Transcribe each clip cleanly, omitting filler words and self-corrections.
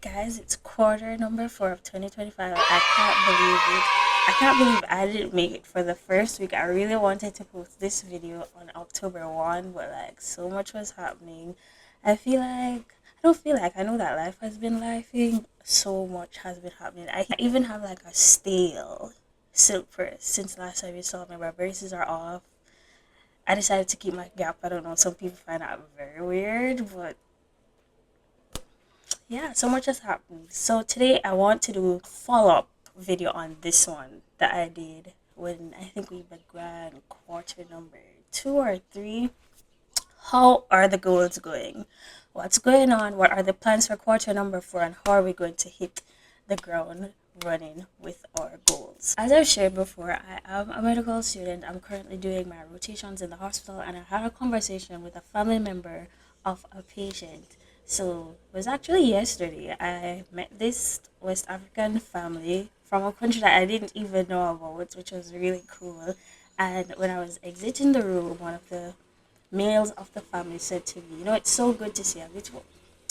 Guys, it's quarter number 4 of 2025. I can't believe it. I can't believe I didn't make it for the first week. I really wanted to post this video on October 1, but like so much was happening. I don't feel like, I know that life has been lifing. So much has been happening. I even have like a stale silk purse since last time you saw me. My braces are off. I decided to keep my gap. I don't know, some people find that very weird, but yeah, so much has happened. So today I want to do a follow-up video on this one that I did when I think we began quarter number 2 or 3. How are the goals going? What's going on? What are the plans for quarter number 4, and how are we going to hit the ground running with our goals? As I've shared before, I am a medical student. I'm currently doing my rotations in the hospital, and I had a conversation with a family member of a patient. So it was actually yesterday. I met this West African family from a country that I didn't even know about, which was really cool. And when I was exiting the room, one of the males of the family said to me, it's so good to see a beautiful,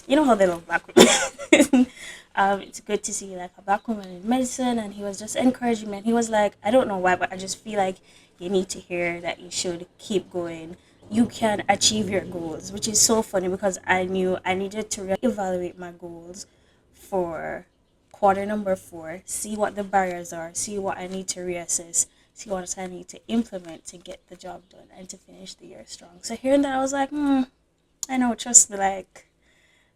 how they love black women. It's good to see like a black woman in medicine, and he was just encouraging me. And he was like, I don't know why, but I just feel like you need to hear that you should keep going. You can achieve your goals, which is so funny because I knew I needed to evaluate my goals for quarter number 4, see what the barriers are, see what I need to reassess, see what I need to implement to get the job done and to finish the year strong. So hearing that, I was like, I know, trust me, like,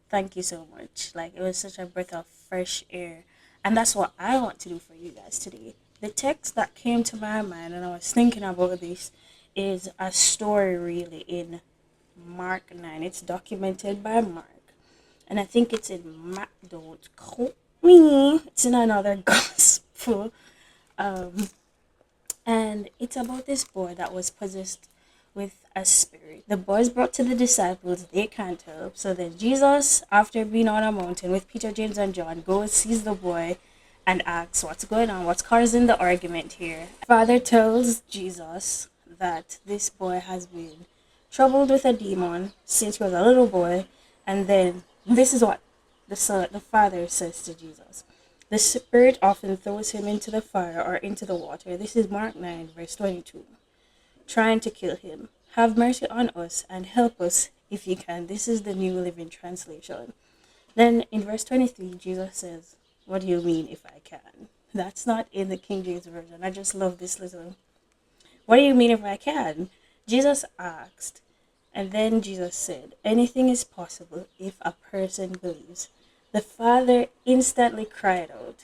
thank you so much. Like, it was such a breath of fresh air. And that's what I want to do for you guys today. The text that came to my mind, and I was thinking about this, is a story really in Mark 9. It's documented by Mark. And I think it's in Mark, don't quote me. It's in another gospel. Um, and it's about this boy that was possessed with a spirit. The boys brought to the disciples, they can't help. So then Jesus, after being on a mountain with Peter, James, and John, goes, sees the boy, and asks, what's going on? What's causing the argument here? Father tells Jesus that this boy has been troubled with a demon since he was a little boy. And then this is what the father says to Jesus. The spirit often throws him into the fire or into the water. This is Mark 9, verse 22. Trying to kill him. Have mercy on us and help us if you can. This is the New Living Translation. Then in verse 23, Jesus says, what do you mean if I can? That's not in the King James Version. I just love this little. What do you mean if I can? Jesus asked, and then Jesus said, anything is possible if a person believes. The father instantly cried out.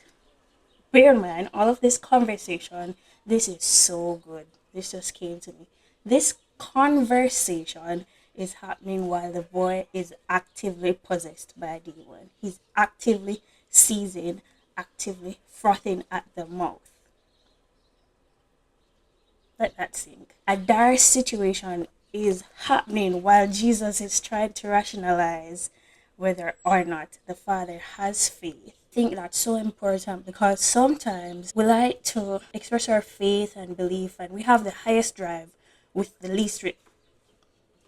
Bear in mind, all of this conversation, this is so good. This just came to me. This conversation is happening while the boy is actively possessed by a demon. He's actively seizing, actively frothing at the mouth. Let that sink. A dire situation is happening while Jesus is trying to rationalize whether or not the Father has faith. I think that's so important because sometimes we like to express our faith and belief, and we have the highest drive with the least.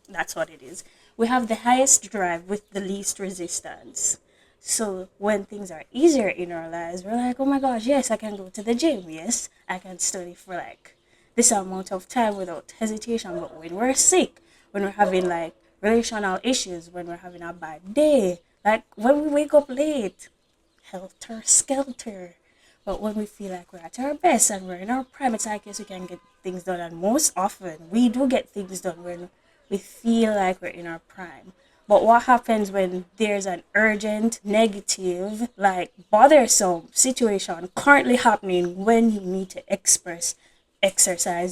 That's what it is. We have the highest drive with the least resistance. So when things are easier in our lives, we're like, oh my gosh, yes, I can go to the gym. Yes, I can study for like this amount of time without hesitation. But when we're sick, when we're having like relational issues, when we're having a bad day, like when we wake up late, helter skelter. But when we feel like we're at our best and we're in our prime, it's like yes, we can get things done. And most often, we do get things done when we feel like we're in our prime. But what happens when there's an urgent, negative, like bothersome situation currently happening when you need to exercise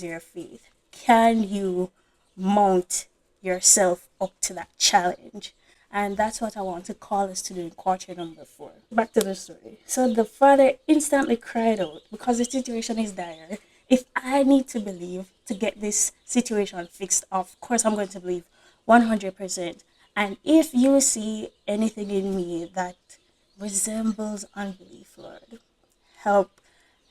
your faith? Can you mount yourself up to that challenge? And that's what I want to call us to do in quarter number 4. Back to the story. So the father instantly cried out because the situation is dire. If I need to believe to get this situation fixed, of course I'm going to believe 100%. And if you see anything in me that resembles unbelief, Lord, help,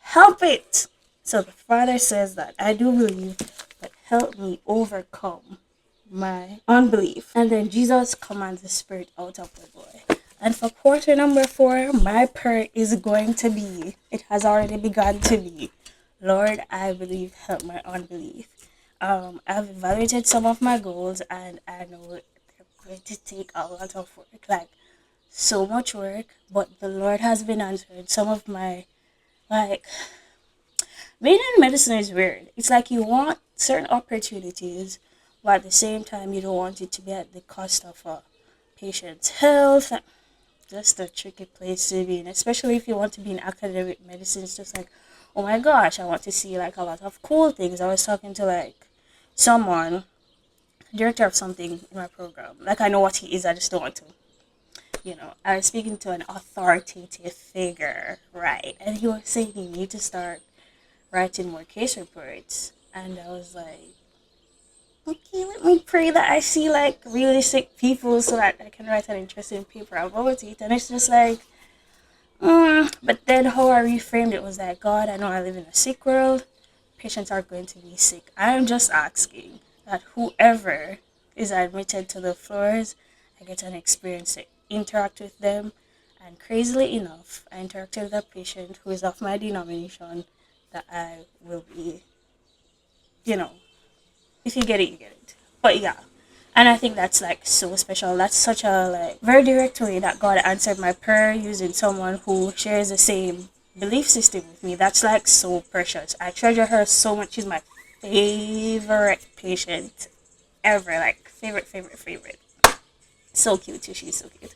help it. So the father says that I do believe, but help me overcome my unbelief. And then Jesus commands the spirit out of the boy. And for quarter number 4, my prayer is going to be, it has already begun to be, Lord, I believe, help my unbelief. I've evaluated some of my goals and I know they're going to take a lot of work, like so much work, but the Lord has been answered. Some of my, like, being in medicine is weird. It's like you want certain opportunities, but at the same time, you don't want it to be at the cost of a patient's health. That's the tricky place to be in, especially if you want to be in academic medicine. It's just like, oh my gosh, I want to see like a lot of cool things. I was talking to like someone, director of something in my program. Like I know what he is, I just don't want to. I was speaking to an authoritative figure, right? And he was saying you need to start writing more case reports. And I was like, okay, let me pray that I see like really sick people so that I can write an interesting paper about it. And it's just like, but then how I reframed it was like, God, I know I live in a sick world. Patients are going to be sick. I'm just asking that whoever is admitted to the floors, I get an experience to interact with them. And crazily enough, I interacted with a patient who is of my denomination that I will be, you know, if you get it, you get it. But yeah. And I think that's like so special. That's such a like very direct way that God answered my prayer using someone who shares the same belief system with me. That's like so precious. I treasure her so much. She's my favorite patient ever. Like favorite. So cute too. She's so cute.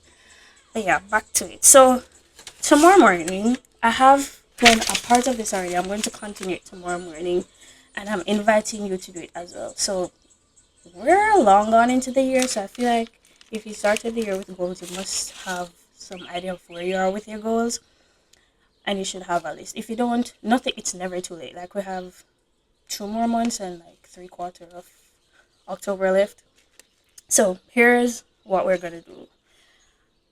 But yeah, back to it. So tomorrow morning, I have done a part of this already. I'm going to continue it tomorrow morning, and I'm inviting you to do it as well. So we're long gone into the year, so I feel like if you started the year with goals, you must have some idea of where you are with your goals, and you should have a list. If you don't, nothing. It's never too late. Like we have 2 more months and like 3/4 of October left. So here's what we're gonna do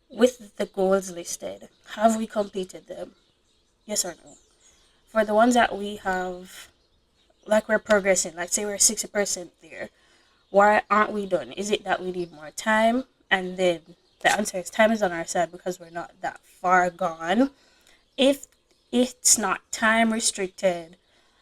with the goals listed. Have we completed them? Yes or no? For the ones that we have, like we're progressing. Like say we're 60% there. Why aren't we done? Is it that we need more time? And then the answer is time is on our side because we're not that far gone. If it's not time restricted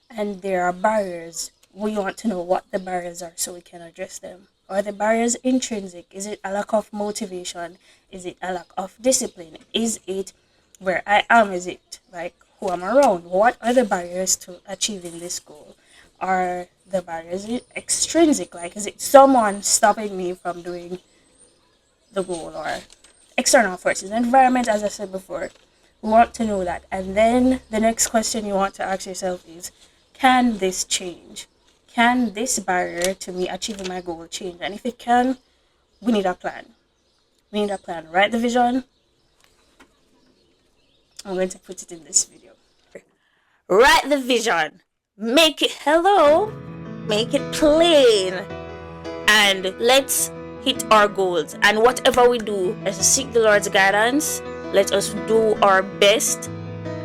and there are barriers, we want to know what the barriers are so we can address them. Are the barriers intrinsic? Is it a lack of motivation? Is it a lack of discipline? Is it where I am? Is it like who I'm around? What are the barriers to achieving this goal? Are the barriers extrinsic? Like, is it someone stopping me from doing the goal or external forces? Environment, as I said before, we want to know that. And then the next question you want to ask yourself is, can this change? Can this barrier to me achieving my goal change? And if it can, we need a plan. We need a plan. Write the vision. I'm going to put it in this video. Write the vision. Make it hello. Make it plain. And let's hit our goals. And whatever we do, let's seek the Lord's guidance. Let us do our best.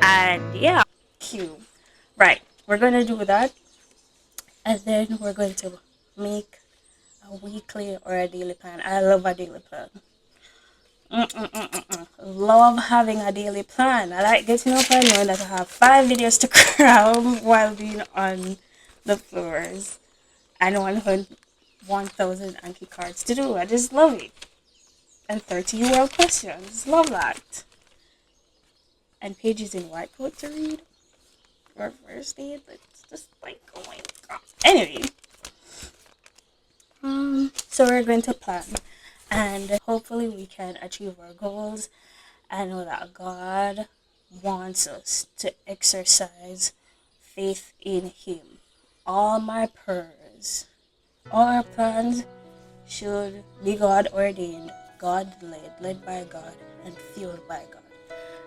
And yeah, cue. Right, we're gonna do that, and then we're going to make a weekly or a daily plan. I love a daily plan. Love having a daily plan. I like getting up and knowing that I have 5 videos to cram while being on the floors and 1,000 Anki cards to do. I just love it. And 30 UL questions. Love that. And pages in white coat to read. Or first aid. It's just like, oh my god. Anyway. So we're going to plan. And hopefully we can achieve our goals. I know that God wants us to exercise faith in Him. All my prayers, all our plans should be God ordained, God led by God, and fueled by God.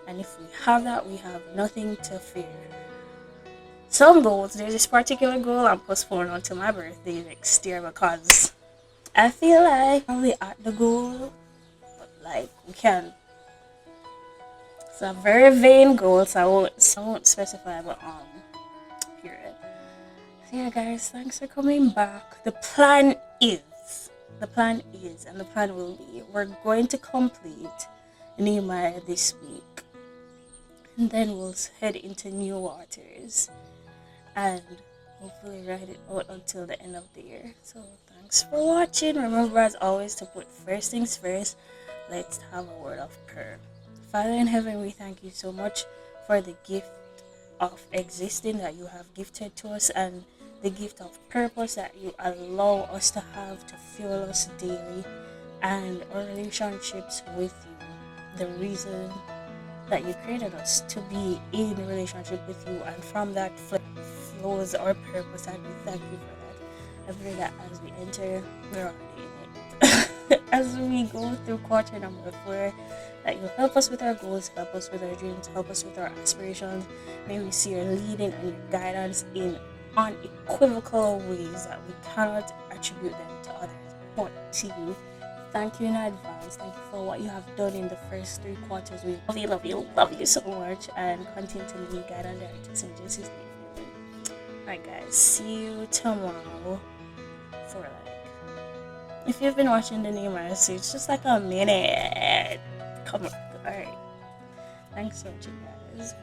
And if we have that, we have nothing to fear. Some goals, there's this particular goal I'm postponing until my birthday next year because I feel like I'm probably at the goal, but like we can. It's a very vain goal, so I won't specify, but period. So yeah, guys, thanks for coming back. The plan is, and the plan will be, we're going to complete Nehemiah this week, and then we'll head into new waters and hopefully ride it out until the end of the year. So thanks for watching. Remember, as always, to put first things first. Let's have a word of prayer. Father in heaven, we thank you so much for the gift of existing that you have gifted to us, and the gift of purpose that you allow us to have to fuel us daily, and our relationships with you, the reason that you created us to be in relationship with you, and from that flows our purpose, and we thank you for that. I pray that as we enter, we're already in it. As we go through quarter number 4, that you help us with our goals, help us with our dreams, help us with our aspirations. May we see your leading and your guidance in unequivocal ways that we cannot attribute them to others but to you. Thank you in advance. Thank you for what you have done in the first 3 quarters. We love you so much, and continue to lead, guide, and direct us in Jesus' name. Alright, guys, see you tomorrow for if you've been watching the Nehemiah series, just like a minute. Come on. Alright. Thanks so much, you guys. Bye.